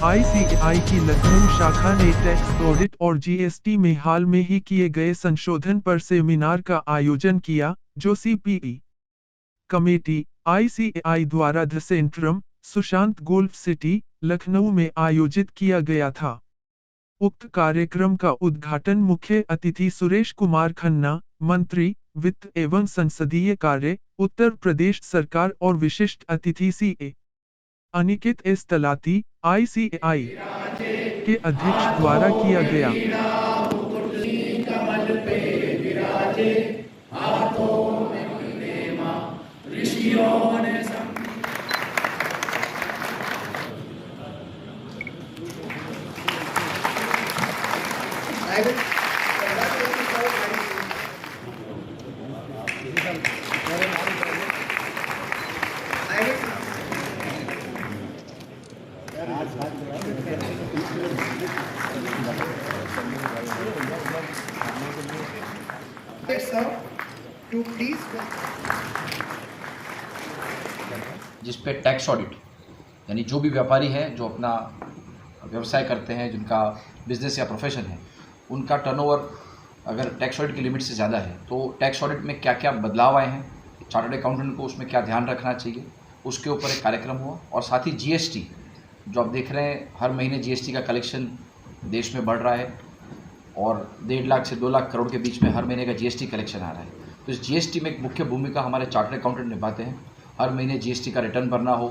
ICAI की लखनऊ शाखा ने टैक्स ऑडिट और जीएसटी में हाल में ही किए गए संशोधन पर सेमिनार का आयोजन किया, जो सीपीई कमेटी, आईसीएआई द्वारा the Centrum, Sushant golf city, Lucknow में आयोजित किया गया था। उक्त कार्यक्रम का उद्घाटन मुख्य अतिथि सुरेश कुमार खन्ना, मंत्री, वित्त एवं संसदीय कार्य, उत्तर प्रदेश सरकार और विशिष्ट अतिथि सीए अनिकेत एस तलाती, आईसीएआई के अध्यक्ष द्वारा किया गया। जिस पे टैक्स ऑडिट यानी जो भी व्यापारी है जो अपना व्यवसाय करते हैं, जिनका बिजनेस या प्रोफेशन है, उनका टर्नओवर अगर टैक्स ऑडिट की लिमिट से ज़्यादा है तो टैक्स ऑडिट में क्या क्या बदलाव आए हैं, चार्टर्ड अकाउंटेंट को उसमें क्या ध्यान रखना चाहिए, उसके ऊपर एक कार्यक्रम हुआ। और साथ ही जीएसटी, जो आप देख रहे हैं हर महीने जीएसटी का कलेक्शन देश में बढ़ रहा है और 1.5 लाख से 2 लाख करोड़ के बीच में हर महीने का जीएसटी कलेक्शन आ रहा है। तो इस जीएसटी में एक मुख्य भूमिका हमारे चार्टर्ड अकाउंटेंट निभाते हैं। हर महीने जीएसटी का रिटर्न भरना हो,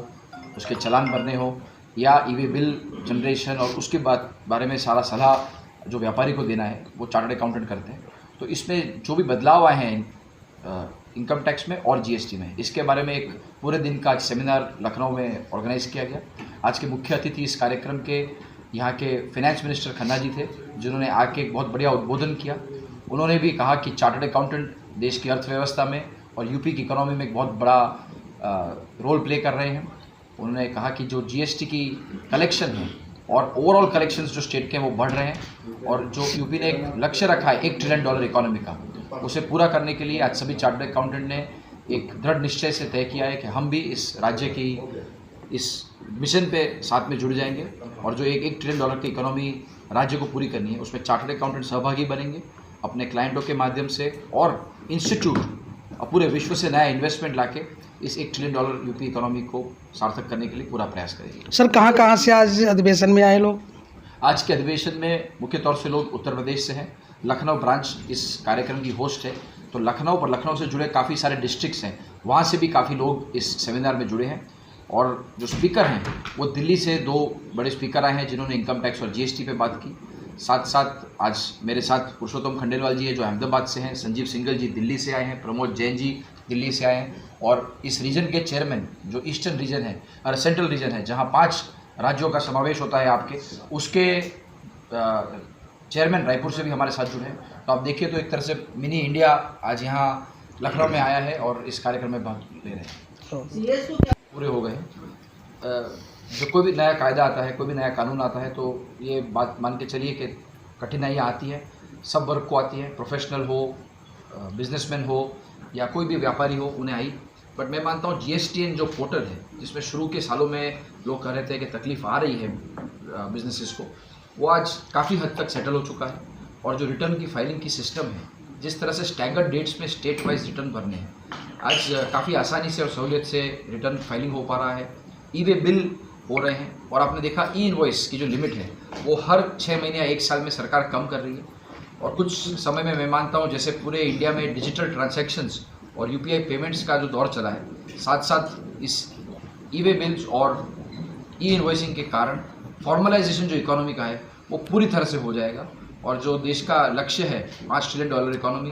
उसके चालान भरने हो या ईवे बिल जनरेशन और उसके बारे में सारा सलाह जो व्यापारी को देना है वो चार्टर्ड अकाउंटेंट करते हैं। तो इसमें जो भी बदलाव आए हैं इनकम टैक्स में और जीएसटी में, इसके बारे में एक पूरे दिन का आज सेमिनार लखनऊ में ऑर्गेनाइज किया गया। आज के मुख्य अतिथि इस कार्यक्रम के यहाँ के फाइनेंस मिनिस्टर खन्ना जी थे, जिन्होंने आके एक बहुत बढ़िया उद्बोधन किया। उन्होंने भी कहा कि चार्टर्ड अकाउंटेंट देश की अर्थव्यवस्था में और यूपी की इकोनॉमी में एक बहुत बड़ा रोल प्ले कर रहे हैं। उन्होंने कहा कि जो जीएसटी की कलेक्शन है और ओवरऑल कलेक्शंस जो स्टेट के हैं वो बढ़ रहे हैं और जो यूपी ने एक लक्ष्य रखा है $1 ट्रिलियन इकोनॉमी का, उसे पूरा करने के लिए आज सभी चार्टर्ड अकाउंटेंट ने एक दृढ़ निश्चय से तय किया है कि हम भी इस राज्य की इस मिशन पे साथ में जुड़ जाएंगे और जो $1 ट्रिलियन की इकोनॉमी राज्य को पूरी करनी है उसमें चार्टर्ड अकाउंटेंट सहभागी बनेंगे अपने क्लाइंटों के माध्यम से और इंस्टीट्यूट पूरे विश्व से नया इन्वेस्टमेंट लाके इस $1 ट्रिलियन यूपी इकोनॉमी को सार्थक करने के लिए पूरा प्रयास करेंगे। सर कहाँ से आज अधिवेशन में आए लोग? आज के अधिवेशन में मुख्य तौर से लोग उत्तर प्रदेश से हैं। लखनऊ ब्रांच इस कार्यक्रम की होस्ट है, तो लखनऊ से जुड़े काफ़ी सारे डिस्ट्रिक्ट्स हैं, वहाँ से भी काफ़ी लोग इस सेमिनार में जुड़े हैं। और जो स्पीकर हैं वो दिल्ली से 2 बड़े स्पीकर आए हैं जिन्होंने इनकम टैक्स और जीएसटी पे बात की। साथ साथ आज मेरे साथ पुरुषोत्तम खंडेलवाल जी है जो अहमदाबाद से हैं, संजीव सिंघल जी दिल्ली से आए हैं, प्रमोद जैन जी दिल्ली से आए हैं और इस रीजन के चेयरमैन जो ईस्टर्न रीजन है और सेंट्रल रीजन है जहां 5 राज्यों का समावेश होता है आपके, उसके चेयरमैन रायपुर से भी हमारे साथ जुड़े हैं। तो आप देखिए तो एक तरह से मिनी इंडिया आज यहाँ लखनऊ में आया है और इस कार्यक्रम में भाग ले रहे हैं। पूरे हो गए। जो कोई भी नया कायदा आता है, कोई भी नया कानून आता है तो ये बात मान के चलिए कि कठिनाइयाँ आती हैं, सब वर्ग को आती हैं, प्रोफेशनल हो, बिजनेसमैन हो या कोई भी व्यापारी हो, उन्हें आई। बट मैं मानता हूँ जीएसटीएन जो पोर्टल है जिसमें शुरू के सालों में लोग कह रहे थे कि तकलीफ़ आ रही है बिजनेसेस को, वो आज काफ़ी हद तक सेटल हो चुका है। और जो रिटर्न की फाइलिंग की सिस्टम है, जिस तरह से स्टैगर्ड डेट्स में स्टेट वाइज रिटर्न भरने हैं, आज काफ़ी आसानी से और सहूलियत से रिटर्न फाइलिंग हो पा रहा है, ईवे बिल हो रहे हैं। और आपने देखा ई इनवॉइस की जो लिमिट है वो हर 6 महीने या 1 साल में सरकार कम कर रही है। और कुछ समय में मैं मानता हूँ जैसे पूरे इंडिया में डिजिटल ट्रांजैक्शंस और यूपीआई पेमेंट्स का जो दौर चला है, साथ साथ इस ईवे बिल्स और ई इनवॉइसिंग के कारण फॉर्मलाइजेशन जो इकोनॉमी का है वो पूरी तरह से हो जाएगा और जो देश का लक्ष्य है $5 ट्रिलियन इकोनॉमी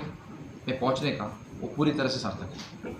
में पहुंचने का, वो पूरी तरह से सार्थक है।